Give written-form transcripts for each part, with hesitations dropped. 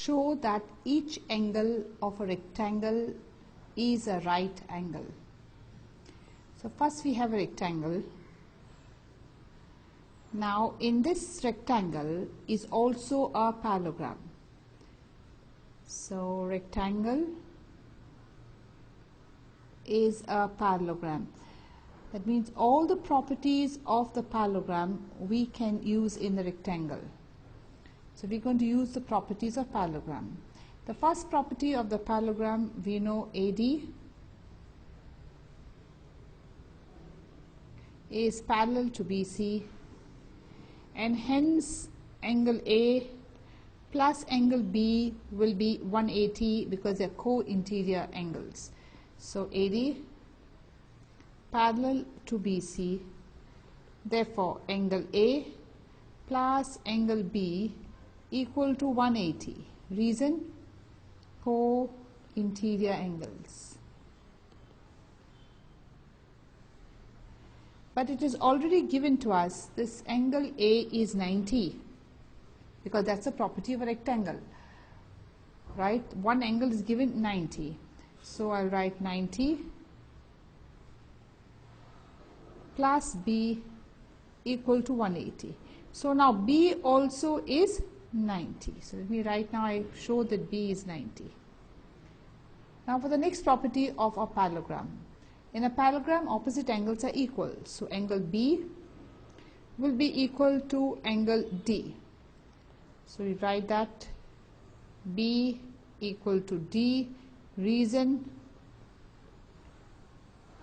show that each angle of a rectangle is a right angle. So first we have a rectangle. Now in this rectangle is also a parallelogram. So rectangle is a parallelogram. That means all the properties of the parallelogram we can use in the rectangle. So we're going to use the properties of parallelogram. The first property of the parallelogram, we know AD is parallel to BC, and hence angle A plus angle B will be 180 because they are co-interior angles. So AD parallel to BC, therefore angle A plus angle B equal to 180. Reason? Co-interior angles. But it is already given to us this angle A is 90 because that's a property of a rectangle, right? One angle is given 90. So I'll write 90 plus B equal to 180. So now B also is 90. So let me write now, I show that B is 90. Now for the next property of a parallelogram. In a parallelogram, opposite angles are equal. So angle B will be equal to angle D. So we write that B equal to D. Reason?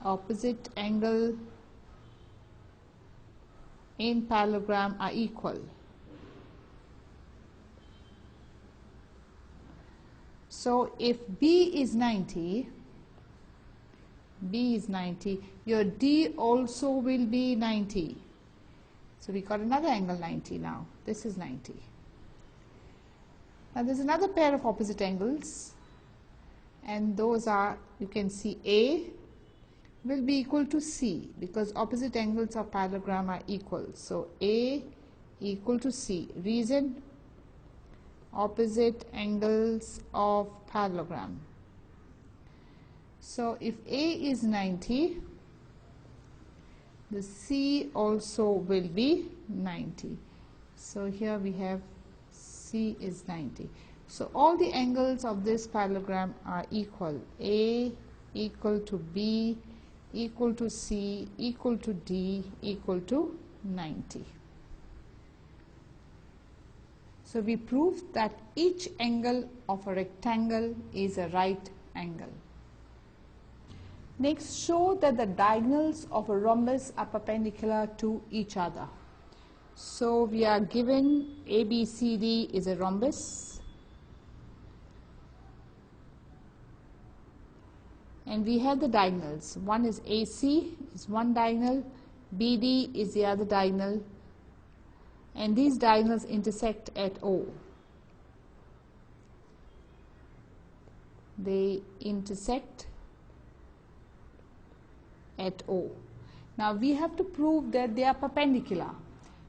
Opposite angle in parallelogram are equal. So if B is 90, your D also will be 90. So we got another angle 90 now. This is 90. Now there's another pair of opposite angles, and those are, you can see A will be equal to C because opposite angles of parallelogram are equal. So A equal to C. Reason? Opposite angles of parallelogram. So if A is 90, the C also will be 90. So here we have C is 90. So all the angles of this parallelogram are equal. A equal to B equal to C equal to D equal to 90. So we proved that each angle of a rectangle is a right angle. Next, show that the diagonals of a rhombus are perpendicular to each other. So we are given ABCD is a rhombus, and we have the diagonals. One is AC is one diagonal, BD is the other diagonal, and these diagonals intersect at O. They intersect at O. Now we have to prove that they are perpendicular.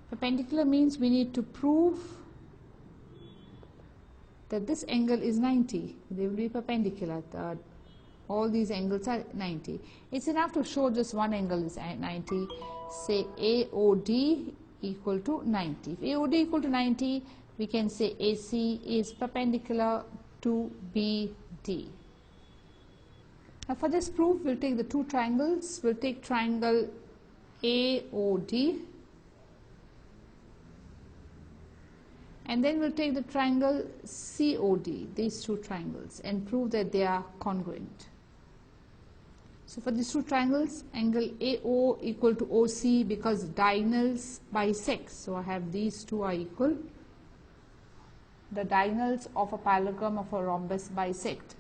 Perpendicular means we need to prove that this angle is 90. They will be perpendicular. All these angles are 90. It's enough to show just one angle is 90. Say AOD equal to 90. If AOD equal to 90, we can say AC is perpendicular to BD. Now for this proof, we'll take the two triangles. We'll take triangle AOD, and then we'll take the triangle COD, these two triangles, and prove that they are congruent. So for these two triangles, angle AO equal to OC because diagonals bisect. So I have these two are equal. The diagonals of a parallelogram of a rhombus bisect.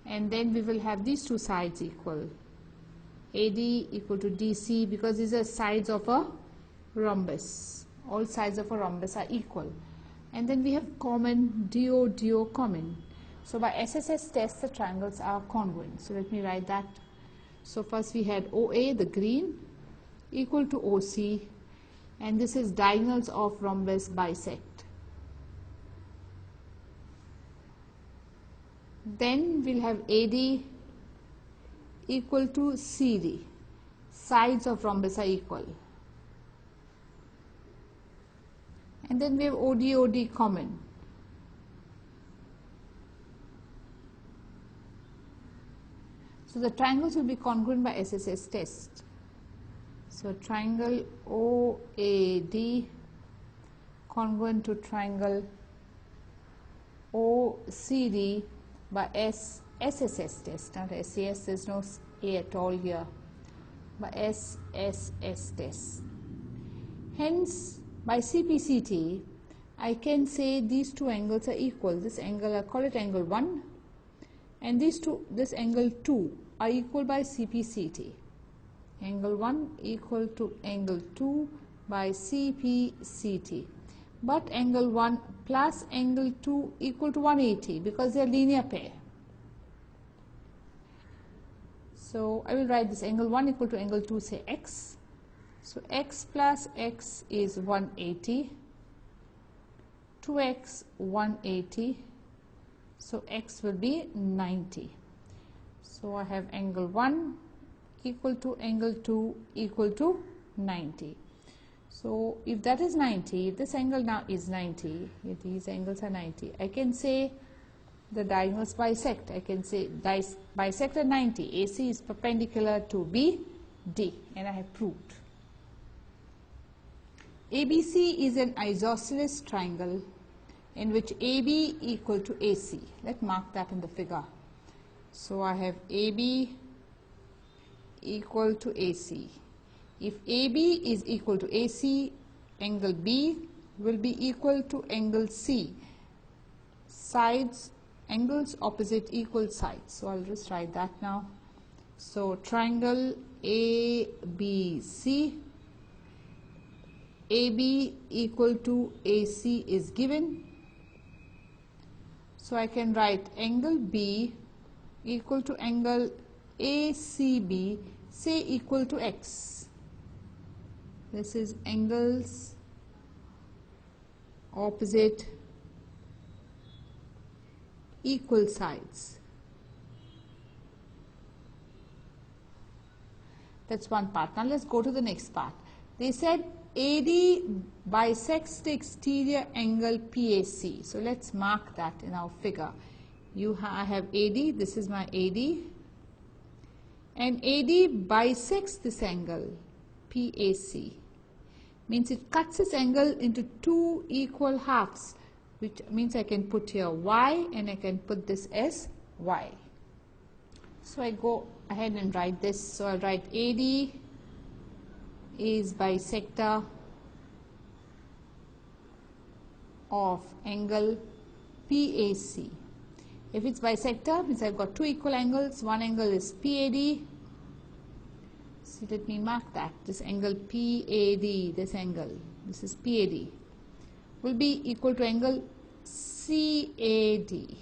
And then we will have these two sides equal. AD equal to DC because these are sides of a rhombus. All sides of a rhombus are equal. And then we have common, DO common. So by SSS test, the triangles are congruent. So let me write that. So first we had OA, the green, equal to OC, and this is diagonals of rhombus bisect. Then we'll have AD equal to CD. Sides of rhombus are equal. And then we have OD common. So the triangles will be congruent by SSS test. So triangle OAD congruent to triangle OCD by SSS test, not SES, there is no A at all here, by SSS test. Hence, by CPCT, I can say these two angles are equal. This angle, I call it angle 1, and this angle 2 are equal by CPCT. Angle 1 equal to angle 2 by CPCT. But angle 1 plus angle 2 equal to 180 because they are linear pair. So I will write this angle 1 equal to angle 2, say x. So x plus x is 180, 2x 180, so x will be 90. So I have angle 1 equal to angle 2 equal to 90. So if that is 90, if this angle now is 90, if these angles are 90, I can say the diagonals bisect. I can say bisect at 90. AC is perpendicular to BD, and I have proved. ABC is an isosceles triangle in which AB equal to AC. Let's mark that in the figure. So I have AB equal to AC. If AB is equal to AC, angle B will be equal to angle C. Sides, angles opposite equal sides. So I'll just write that now. So triangle ABC, AB equal to AC is given. So I can write angle B equal to angle ACB, say equal to X. This is angles opposite equal sides. That's one part. Now let's go to the next part. They said AD bisects the exterior angle PAC. So let's mark that in our figure. I have AD, this is my AD, and AD bisects this angle PAC. Means it cuts this angle into two equal halves, which means I can put here Y and I can put this as Y. So I go ahead and write this. So I'll write AD is bisector of angle PAC. If it's bisector, means I've got two equal angles. One angle is PAD. So let me mark that. This angle PAD, this angle, this is PAD, will be equal to angle CAD.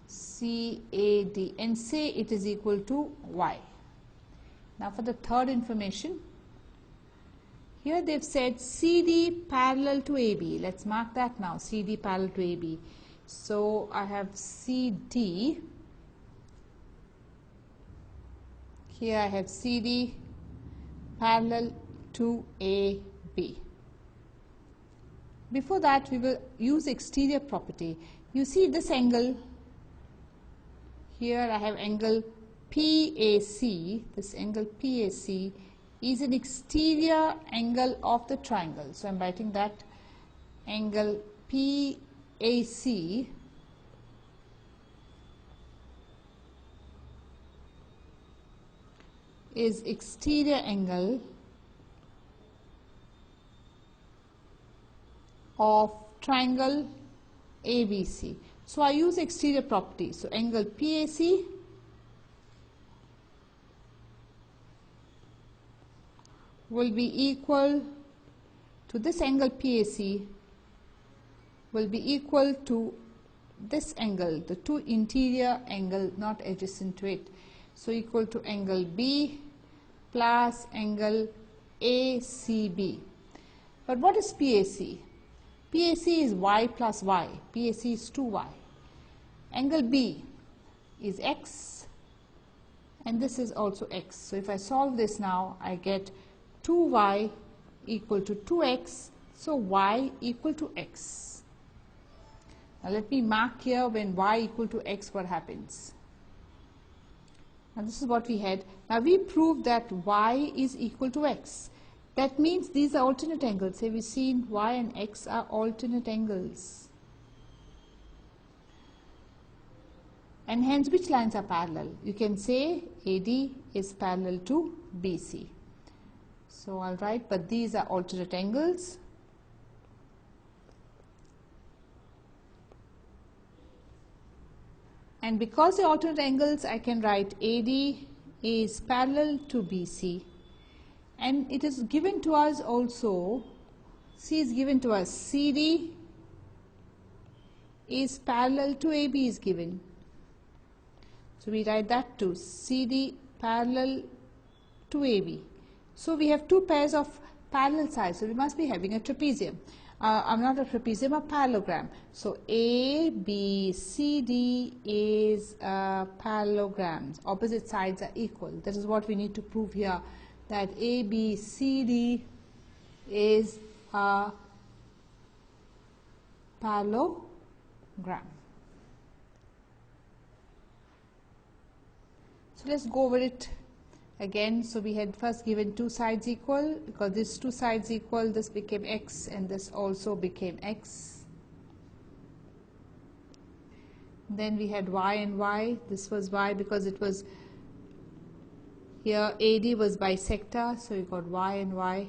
CAD, and say it is equal to Y. Now for the third information, here they've said CD parallel to AB. Let's mark that now, CD parallel to AB. So I have CD, here I have CD parallel to AB. Before that, we will use exterior property. You see this angle, here I have angle PAC, this angle PAC is an exterior angle of the triangle. So I am writing that angle PAC is exterior angle of triangle ABC. So I use exterior property. So angle PAC will be equal to this angle PAC will be equal to this angle, the two interior angle not adjacent to it. So equal to angle B plus angle ACB. But what is PAC? PAC is Y plus Y. PAC is 2Y. Angle B is x, and this is also x. So if I solve this now, I get 2y equal to 2x, so y equal to x. Now let me mark here when y equal to x, what happens. Now this is what we had. Now we proved that y is equal to x. That means these are alternate angles. Have you seen y and x are alternate angles? And hence which lines are parallel? You can say AD is parallel to BC. So I'll write, but these are alternate angles. And because they are alternate angles, I can write AD is parallel to BC. And it is given to us also, C is given to us, CD is parallel to AB is given. So we write that too, CD parallel to AB. So we have two pairs of parallel sides, so we must be having a trapezium. I'm not a trapezium, a parallelogram. So ABCD is a parallelogram. Opposite sides are equal. That is what we need to prove here, that ABCD is a parallelogram. So let's go over it again. So we had first given two sides equal, because these two sides equal, this became x and this also became x. Then we had y and y. This was y because it was here AD was bisector, so you got y and y.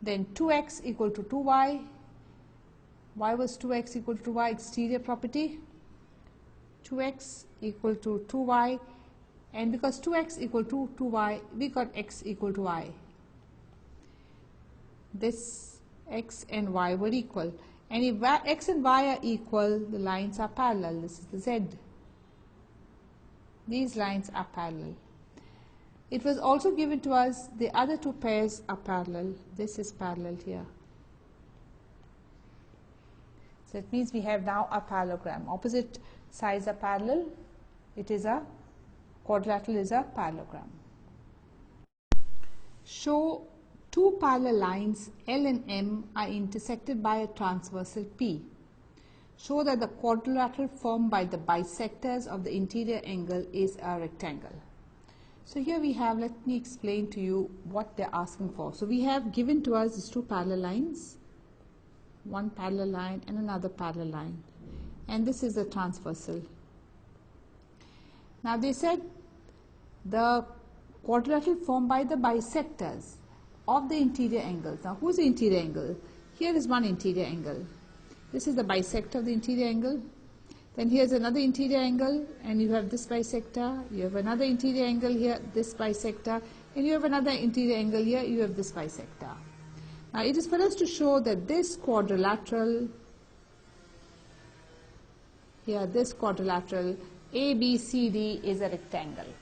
Then 2x equal to 2y. Why was 2x equal to 2y? Exterior property. 2x equal to 2y, and because 2x equal to 2y, we got x equal to y. This x and y were equal, and if x and y are equal, the lines are parallel. This is the z. These lines are parallel. It was also given to us the other two pairs are parallel. This is parallel here. So it means we have now a parallelogram. Opposite sides are parallel. It is a quadrilateral is a parallelogram. Show two parallel lines L and M are intersected by a transversal P. Show that the quadrilateral formed by the bisectors of the interior angle is a rectangle. So here we have, let me explain to you what they are asking for. So we have given to us these two parallel lines, one parallel line and another parallel line, and this is the transversal. Now they said the quadrilateral formed by the bisectors of the interior angles. Now who's the interior angle? Here is one interior angle. This is the bisector of the interior angle. Then here's another interior angle, and you have this bisector. You have another interior angle here, this bisector, and you have another interior angle here, you have this bisector. Now it is for us to show that this quadrilateral, here this quadrilateral ABCD is a rectangle.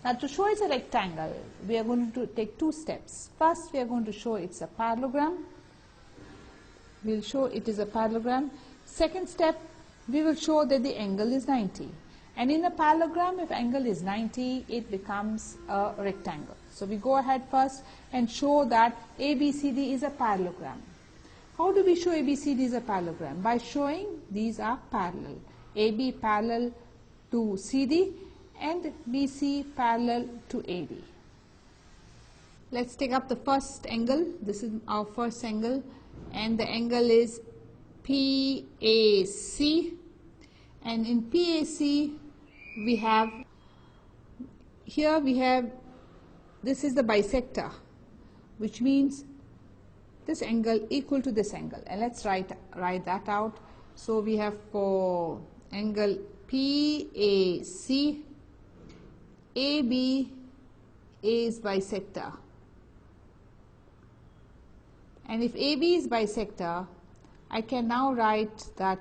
Now to show it's a rectangle, we are going to take two steps. First, we are going to show it's a parallelogram. We will show it is a parallelogram. Second step, we will show that the angle is 90. And in a parallelogram, if angle is 90, it becomes a rectangle. So we go ahead first and show that ABCD is a parallelogram. How do we show ABCD is a parallelogram? By showing these are parallel. AB parallel to CD and BC parallel to AD. Let's take up the first angle. This is our first angle, and the angle is PAC, and in PAC we have, here we have, this is the bisector, which means this angle equal to this angle, and let's write that out. So we have for angle PAC, AB is bisector, and if AB is bisector, I can now write that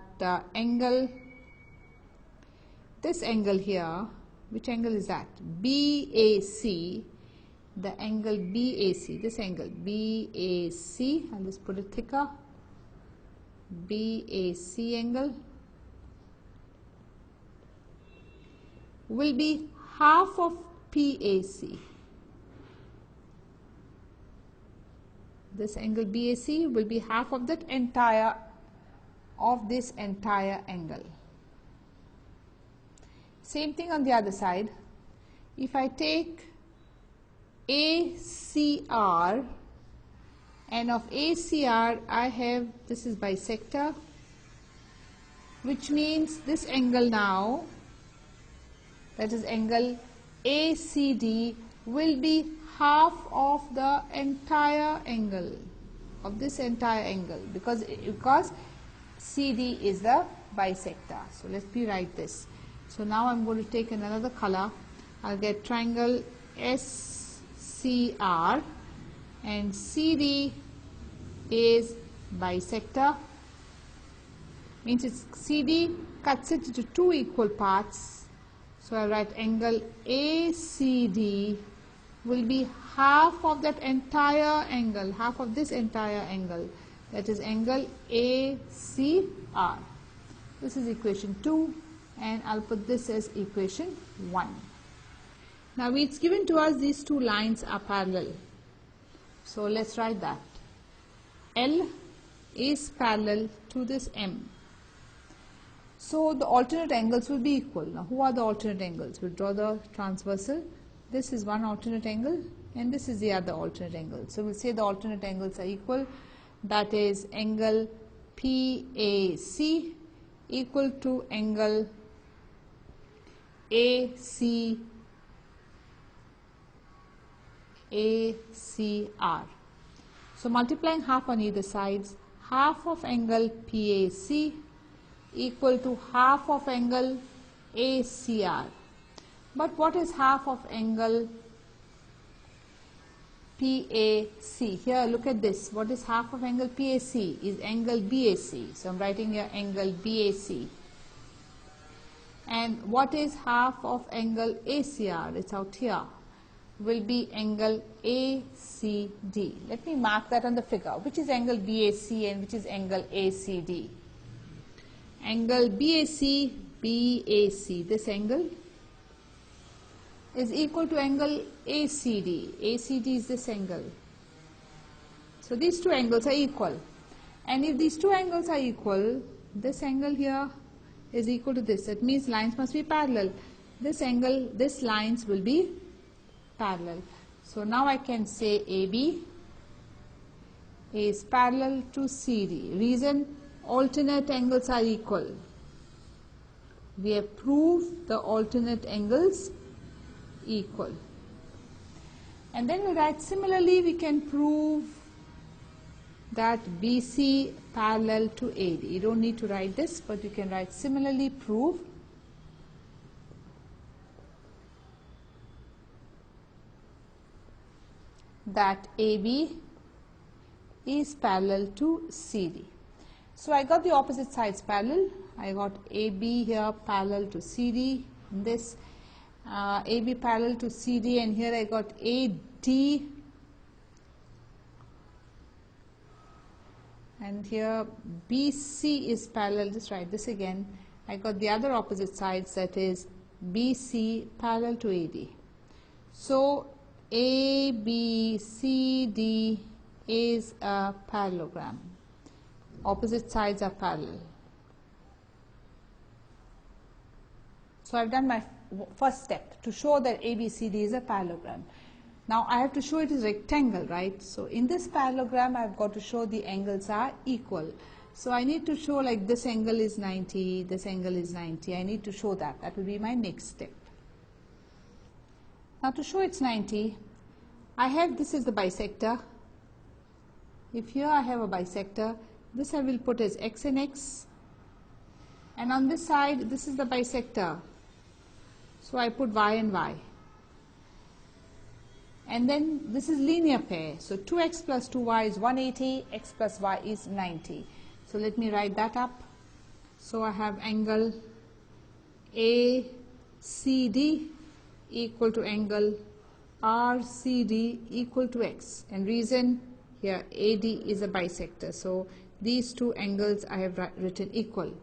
angle, this angle here, which angle is that? BAC, the angle BAC, this angle BAC, I'll just put it thicker, BAC angle will be half of PAC. This angle BAC will be half of that entire of this entire angle. Same thing on the other side. If I take ACR, and of ACR I have, this is bisector, which means this angle now, that is angle ACD, will be half of the entire angle, of this entire angle, because CD is the bisector. So let me write this. So now I'm going to take another color. I'll get triangle SCR, and CD is bisector, means it's CD cuts it into two equal parts. So I write angle ACD will be half of that entire angle, half of this entire angle, that is angle ACR. This is equation 2, and I'll put this as equation 1. Now it's given to us these two lines are parallel. So let's write that. L is parallel to this M. So the alternate angles will be equal. Now who are the alternate angles? We'll draw the transversal. This is one alternate angle and this is the other alternate angle. So we'll say the alternate angles are equal. That is angle PAC equal to angle ACR. So multiplying half on either sides, half of angle PAC equal to half of angle ACR. But what is half of angle PAC? Here look at this. What is half of angle PAC? Is angle BAC. So I'm writing here angle BAC. And what is half of angle ACR? It's out here. Will be angle ACD. Let me mark that on the figure. Which is angle BAC and which is angle ACD? Angle BAC, this angle is equal to angle ACD. ACD is this angle. So these two angles are equal. And if these two angles are equal, this angle here is equal to this. That means lines must be parallel. This angle, this lines will be parallel. So now I can say AB is parallel to CD. Reason, alternate angles are equal. We have proved the alternate angles equal. And then we write similarly we can prove that BC parallel to AD. You don't need to write this, but you can write similarly prove that AB is parallel to CD. So I got the opposite sides parallel. I got AB here parallel to CD. This AB parallel to CD, and here I got AD, and here BC is parallel. Just write this again. I got the other opposite sides, that is BC parallel to AD. So ABCD is a parallelogram. Opposite sides are parallel. So I've done my first step to show that ABCD is a parallelogram. Now I have to show it is rectangle, right? So in this parallelogram I've got to show the angles are equal. So I need to show like this angle is 90, this angle is 90. I need to show that. That will be my next step. Now to show it's 90, I have, this is the bisector. If here I have a bisector, this I will put as X and X. And on this side, this is the bisector. So I put Y and Y. And then this is linear pair. So 2x plus 2y is 180, x plus y is 90. So let me write that up. So I have angle ACD equal to angle RCD equal to x. And reason, here AD is a bisector. So these two angles I have written equal.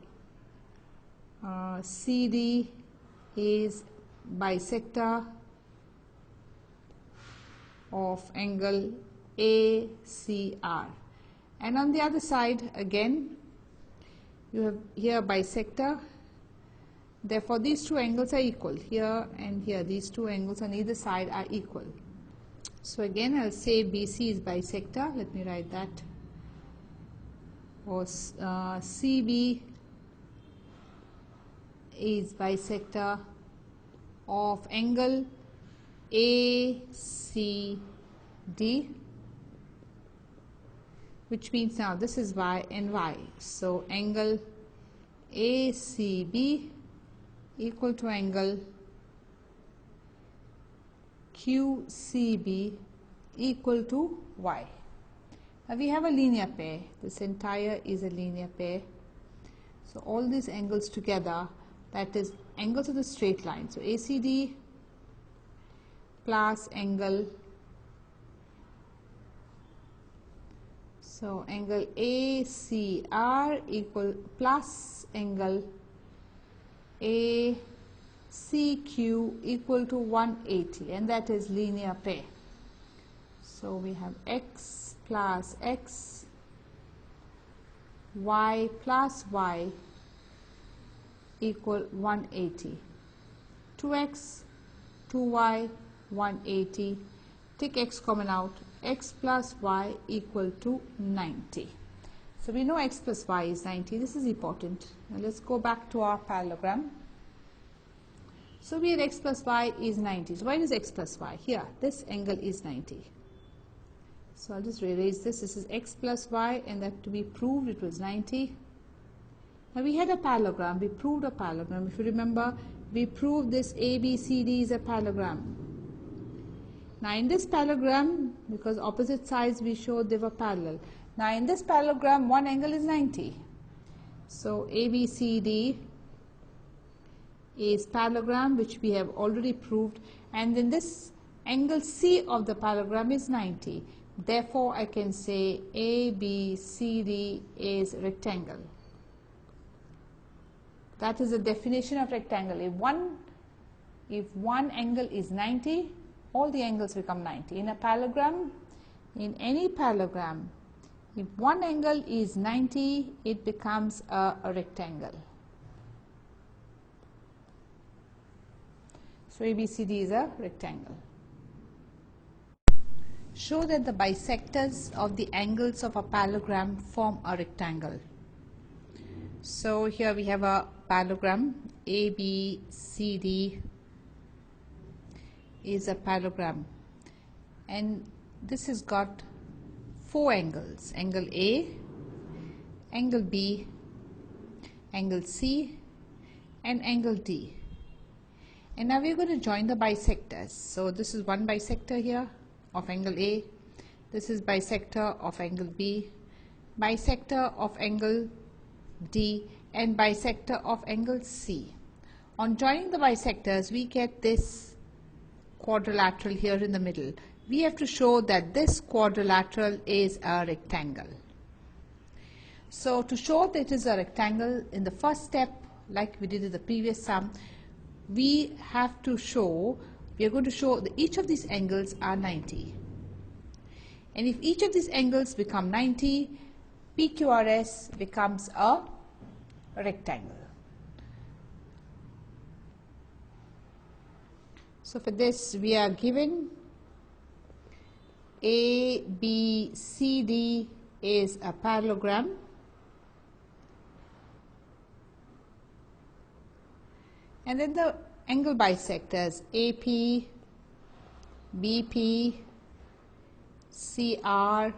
CD is bisector of angle ACR. And on the other side again you have here bisector, therefore these two angles are equal, here and here, these two angles on either side are equal. So again I'll say BC is bisector, let me write that, or CB is bisector of angle ACD, which means now this is Y and Y. So angle ACB equal to angle QCB equal to Y. Now we have a linear pair, this entire is a linear pair. So all these angles together, that is angles of the straight line. So ACD plus angle, so angle ACR equal plus angle ACQ equal to 180, and that is linear pair. So we have X plus X, Y plus Y equal 180. 2X, 2Y, 180. Take X common out. X plus Y equal to 90. So we know X plus Y is 90. This is important. Now let's go back to our parallelogram. So we had X plus Y is 90. So why is X plus Y? Here, this angle is 90. So I'll just erase this. This is X plus Y, and that to be proved it was 90. Now we had a parallelogram. We proved a parallelogram. If you remember, we proved this ABCD is a parallelogram. Now in this parallelogram, because opposite sides we showed they were parallel. Now in this parallelogram, one angle is 90. So ABCD is parallelogram, which we have already proved, and then this angle C of the parallelogram is 90. Therefore I can say ABCD is rectangle. That is the definition of rectangle. If one angle is 90, all the angles become 90. In a parallelogram, in any parallelogram, if one angle is 90, it becomes a rectangle. So ABCD is a rectangle. Show that the bisectors of the angles of a parallelogram form a rectangle. So here we have a parallelogram. ABCD is a parallelogram, and this has got four angles: angle A, angle B, angle C, and angle D. And now we are going to join the bisectors. So this is one bisector here of angle A, this is bisector of angle B, bisector of angle D, and bisector of angle C. On joining the bisectors, we get this quadrilateral here in the middle. We have to show that this quadrilateral is a rectangle. So to show that it is a rectangle, in the first step, like we did in the previous sum, we have to show, we are going to show that each of these angles are 90. And if each of these angles become 90, PQRS becomes a rectangle. So for this we are given ABCD is a parallelogram, and then the angle bisectors AP, BP, CR,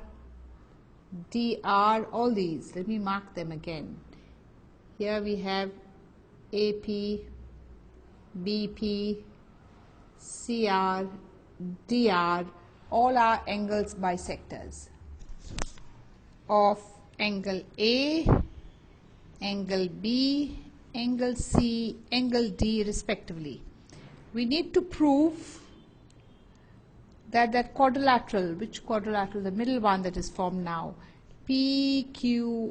DR, all these. Let me mark them again. Here we have AP, BP, CR, DR, all are angles bisectors of angle A, angle B, angle C, angle D respectively. We need to prove that quadrilateral, which quadrilateral, the middle one that is formed now, PQRS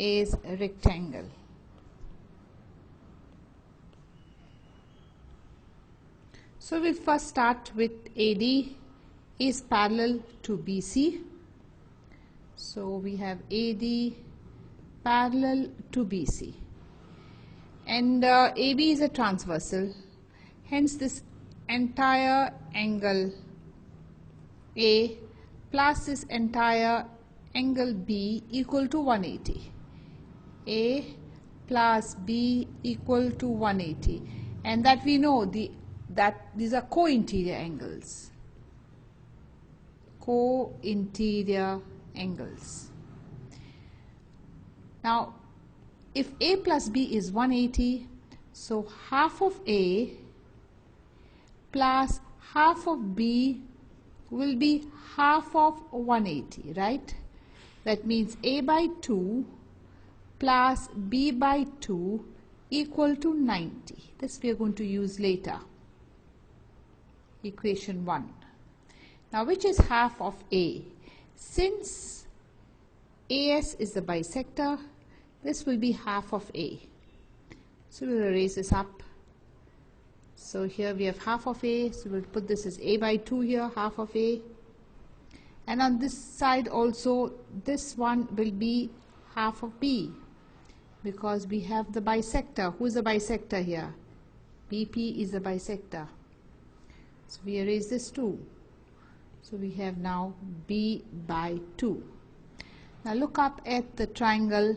is a rectangle. So we'll first start with AD is parallel to BC. So we have AD parallel to BC, and AB is a transversal, hence this entire angle A plus this entire angle B equal to 180. A plus B equal to 180, and that we know that these are co-interior angles. Co-interior angles. Now, if A plus B is 180, so half of A plus half of B will be half of 180, right? That means A by 2 plus B by 2 equal to 90. This we are going to use later. Equation 1. Now, which is half of A? Since AS is the bisector, this will be half of A. So we will erase this up. So here we have half of A, so we'll put this as A by 2 here, half of A. And on this side also, this one will be half of B, because we have the bisector. Who is the bisector here? BP is the bisector. So we erase this 2. So we have now B by 2. Now look up at the triangle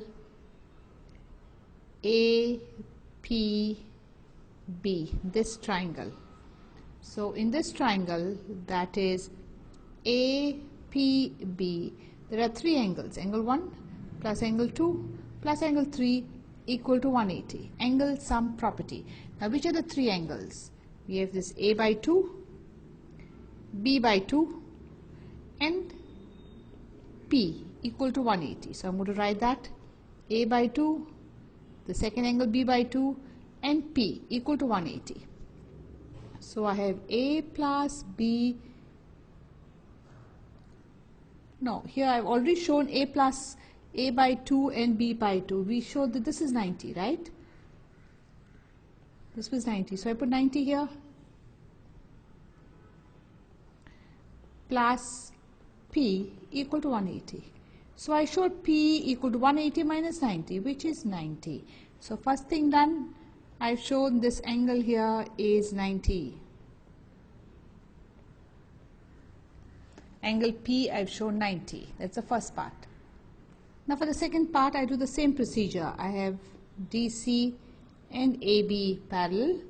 APB, this triangle. So in this triangle, that is APB, there are 3 angles. Angle 1 plus angle 2 plus angle 3 equal to 180. Angle sum property. Now which are the 3 angles? We have this A by 2, B by 2 and P equal to 180. So I'm going to write that A by 2, the second angle B by 2 and P equal to 180. So I have A plus B. No, here I've already shown A plus A by 2 and B by 2. We showed that this is 90, right? This was 90. So I put 90 here. Plus P equal to 180. So I showed P equal to 180 minus 90, which is 90. So first thing done, I've shown this angle here is 90. Angle P I've shown 90. That's the first part. Now for the second part, I do the same procedure. I have DC and AB parallel.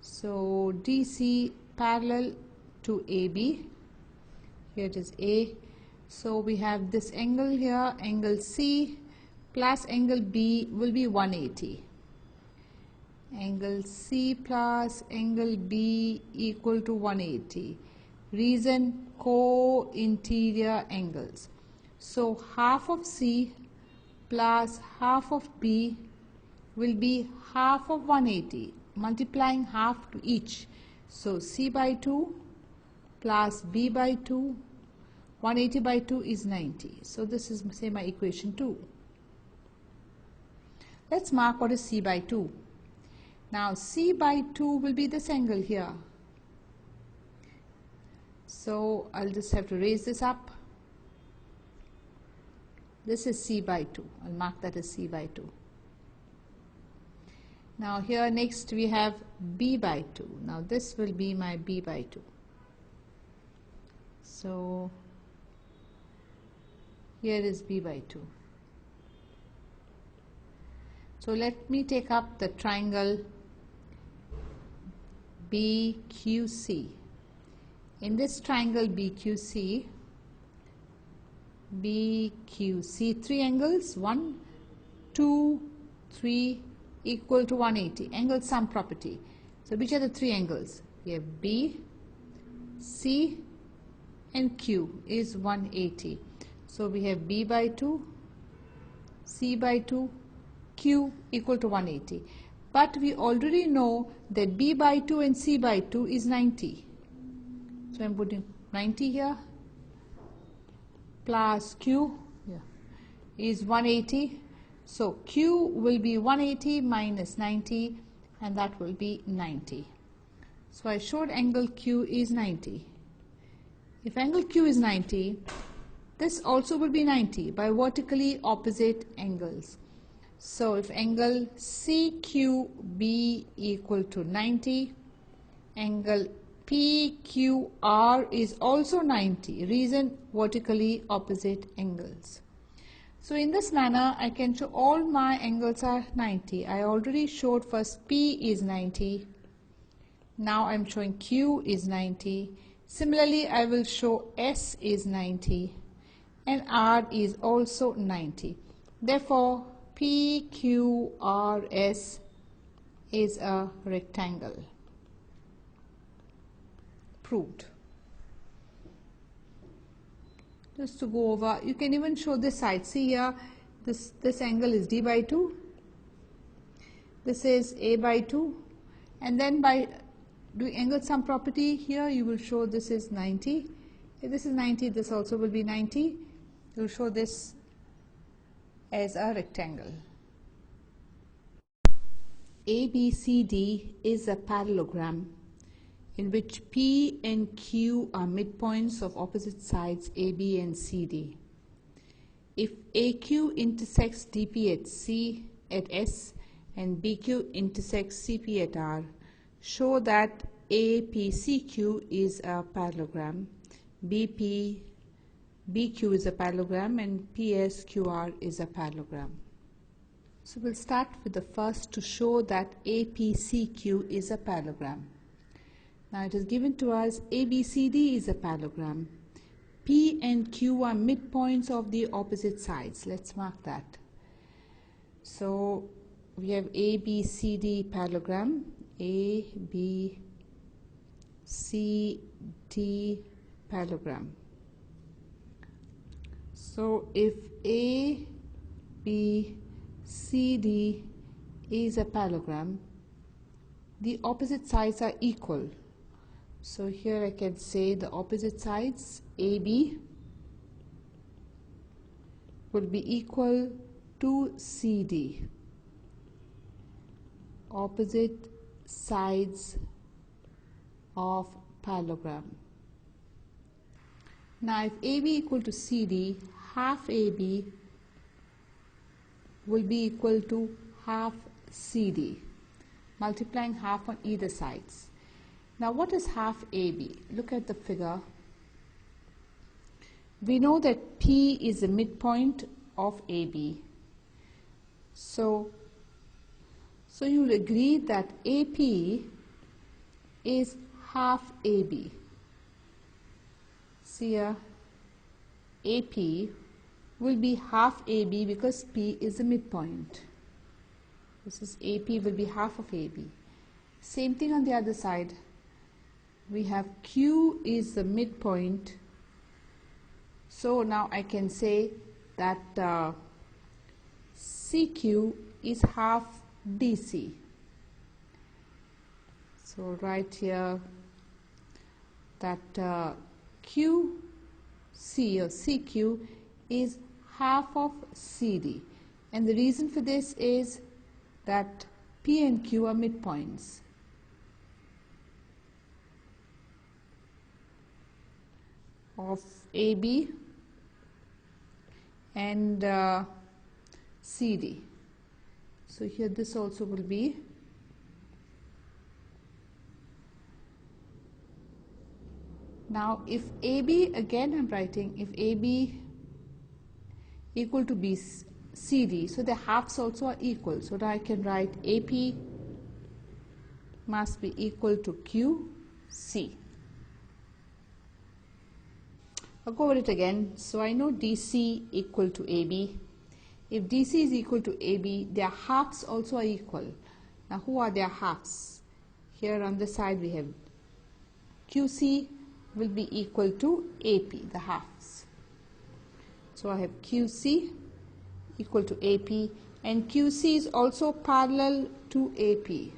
So DC parallel to AB. Here it is A. So we have this angle here, angle C plus angle B will be 180. Angle C plus angle B equal to 180. Reason, co-interior angles. So half of C plus half of B will be half of 180, multiplying half to each. So C by 2 plus B by 2, 180 by 2 is 90. So this is, say, my equation 2. Let's mark what is C by 2. Now C by 2 will be this angle here. So I'll just have to raise this up. This is C by 2. I'll mark that as C by 2. Now here next we have B by 2. Now this will be my B by 2. So here is B by 2. So let me take up the triangle BQC. In this triangle BQC, 3 angles, 1, 2, 3 equal to 180. Angle sum property. So which are the 3 angles? We have B, C and Q is 180. So we have B by 2, C by 2, Q equal to 180. But we already know that B by 2 and C by 2 is 90. So I'm putting 90 here plus Q is 180. So Q will be 180 minus 90, and that will be 90. So I showed angle Q is 90. If angle Q is 90, this also will be 90 by vertically opposite angles. So if angle CQB equal to 90, angle PQR is also 90. Reason, vertically opposite angles. So in this manner, I can show all my angles are 90. I already showed first P is 90. Now I'm showing Q is 90. Similarly, I will show S is 90 and R is also 90. Therefore, PQRS is a rectangle. Proved. Just to go over, you can even show this side. See here, this angle is D by 2. This is A by 2. And then by doing angle sum property here, you will show this is 90. If this is 90, this also will be 90. You will show this as a rectangle. ABCD is a parallelogram in which P and Q are midpoints of opposite sides AB and CD. If AQ intersects DP at C at S and BQ intersects CP at R, show that APCQ is a parallelogram, BQ is a parallelogram, and PSQR is a parallelogram. So we'll start with the first to show that APCQ is a parallelogram. Now it is given to us ABCD is a parallelogram. P and Q are midpoints of the opposite sides. Let's mark that. So we have ABCD parallelogram, ABCD parallelogram. So if ABCD is a parallelogram, the opposite sides are equal. So here I can say the opposite sides AB will be equal to CD. Opposite sides of parallelogram. Now if AB equal to CD, half AB will be equal to half CD, multiplying half on either sides. Now what is half AB? Look at the figure. We know that P is the midpoint of AB. So you will agree that AP is half AB. See here, AP will be half AB because P is the midpoint. This is AP will be half of AB. Same thing on the other side. We have Q is the midpoint. So now I can say that CQ is half DC. So right here that QC or CQ is half of CD. And the reason for this is that P and Q are midpoints. Of AB and CD. So here this also will be now if AB, again I'm writing if AB equal to CD, so the halves also are equal. So now I can write AP must be equal to QC. I'll go over it again. So I know DC equal to AB. If DC is equal to AB, their halves also are equal. Now who are their halves? Here on the side we have QC will be equal to AP, the halves. So I have QC equal to AP, and QC is also parallel to AP.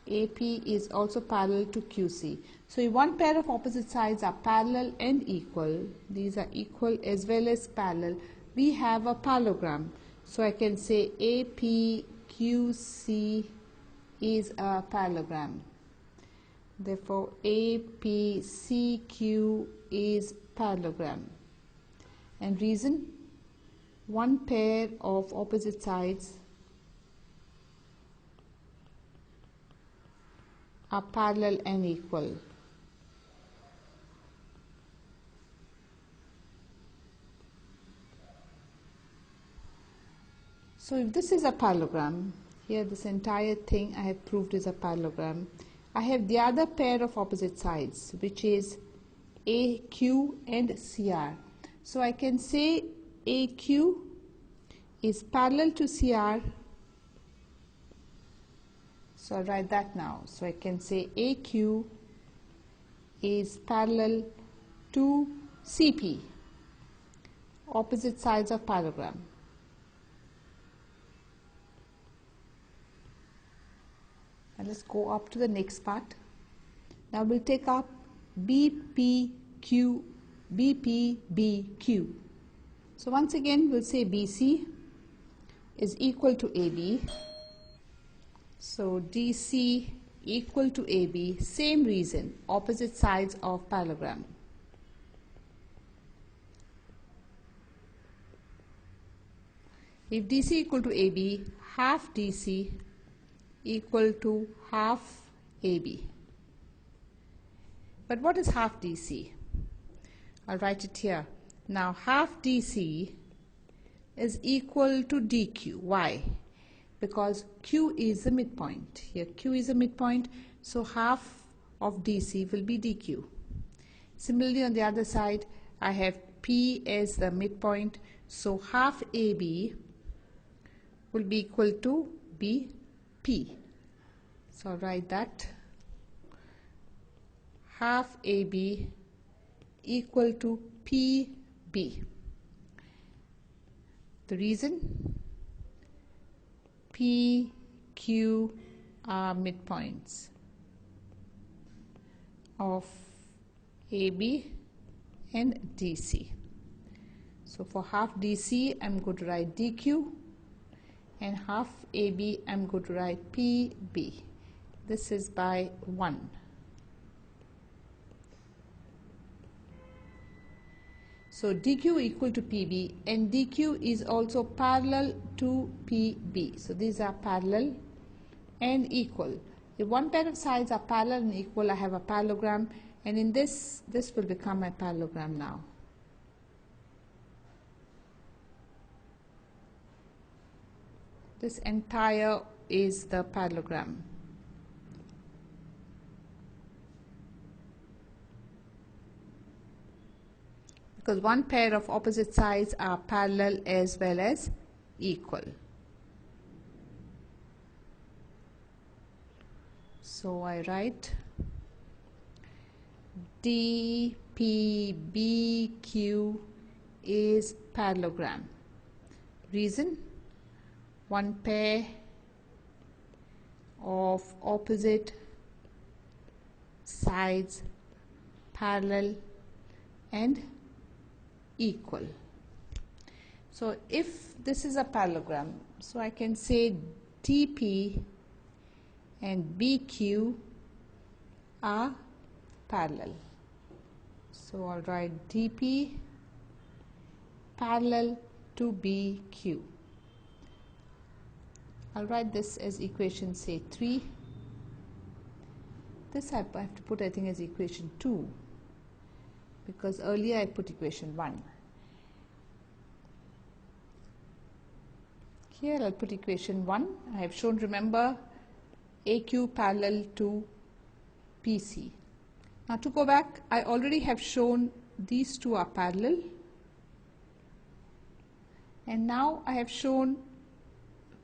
AP is also parallel to QC. So if one pair of opposite sides are parallel and equal, these are equal as well as parallel, we have a parallelogram. So I can say APQC is a parallelogram. Therefore APCQ is parallelogram. And reason, one pair of opposite sides are parallel and equal. So if this is a parallelogram, here this entire thing I have proved is a parallelogram. I have the other pair of opposite sides, which is AQ and CR. So I can say AQ is parallel to CR. So I'll write that now. So I can say AQ is parallel to CP, opposite sides of parallelogram. And let's go up to the next part. Now we'll take up BPBQ. So once again we'll say BC is equal to AB. So DC equal to AB, same reason, opposite sides of parallelogram. If DC equal to AB, half DC equal to half AB. But what is half DC? I'll write it here. Now half DC is equal to DQ. Why? Because Q is the midpoint. Here Q is a midpoint, so half of DC will be DQ. Similarly on the other side, I have P as the midpoint, so half AB will be equal to BP. So I'll write that. Half AB equal to PB. The reason? P, Q are midpoints of AB and DC. So for half DC, I'm going to write DQ, and half AB, I'm going to write PB. This is by 1. So DQ equal to PB, and DQ is also parallel to PB. So these are parallel and equal. If one pair of sides are parallel and equal, I have a parallelogram, and in this will become my parallelogram now. This entire is the parallelogram. Because one pair of opposite sides are parallel as well as equal. So I write DPBQ is parallelogram. Reason? One pair of opposite sides parallel and equal. So if this is a parallelogram, so I can say DP and BQ are parallel. So I'll write DP parallel to BQ. I'll write this as equation, say 3. This I have to put, I think, as equation 2, because earlier I put equation 1. Here I'll put equation 1. I have shown, remember, AQ parallel to PC. Now to go back, I already have shown these two are parallel, and now I have shown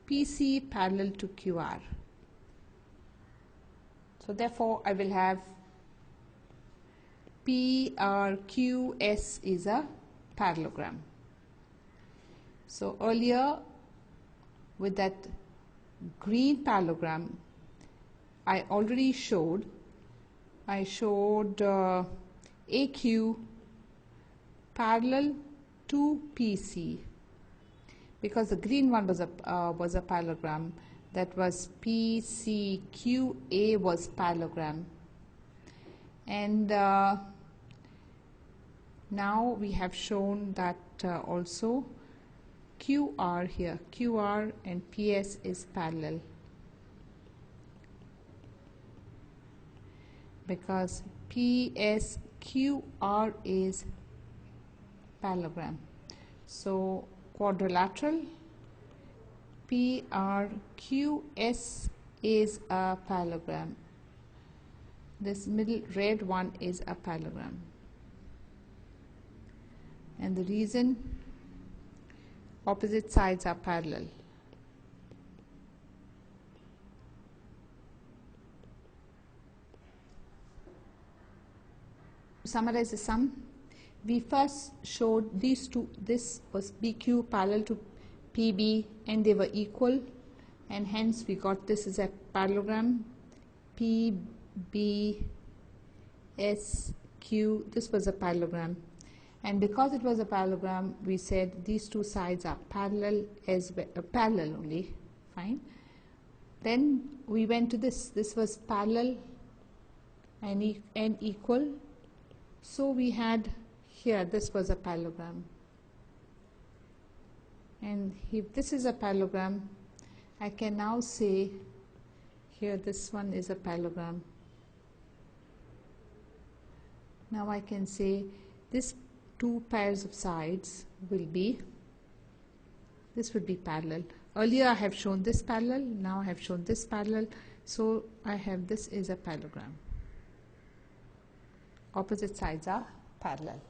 PC parallel to QR. So therefore I will have PRQS is a parallelogram. So earlier with that green parallelogram, I already showed I showed AQ parallel to PC, because the green one was a parallelogram. That was PCQA was parallelogram, and now we have shown that also QR here, QR and PS is parallel, because PSQR is parallelogram. So quadrilateral PRQS is a parallelogram. This middle red one is a parallelogram, and the reason, opposite sides are parallel. To summarize the sum, we first showed these two. This was BQ parallel to PB and they were equal, and hence we got this is a parallelogram. PBSQ, this was a parallelogram, and because it was a parallelogram, we said these two sides are parallel as well, parallel only. Fine. Then we went to this was parallel and equal, so we had here this was a parallelogram, and if this is a parallelogram, I can now say here this one is a parallelogram. Now I can say this two pairs of sides will be, this would be parallel. Earlier I have shown this parallel, now I have shown this parallel, so I have this is a parallelogram. Opposite sides are parallel.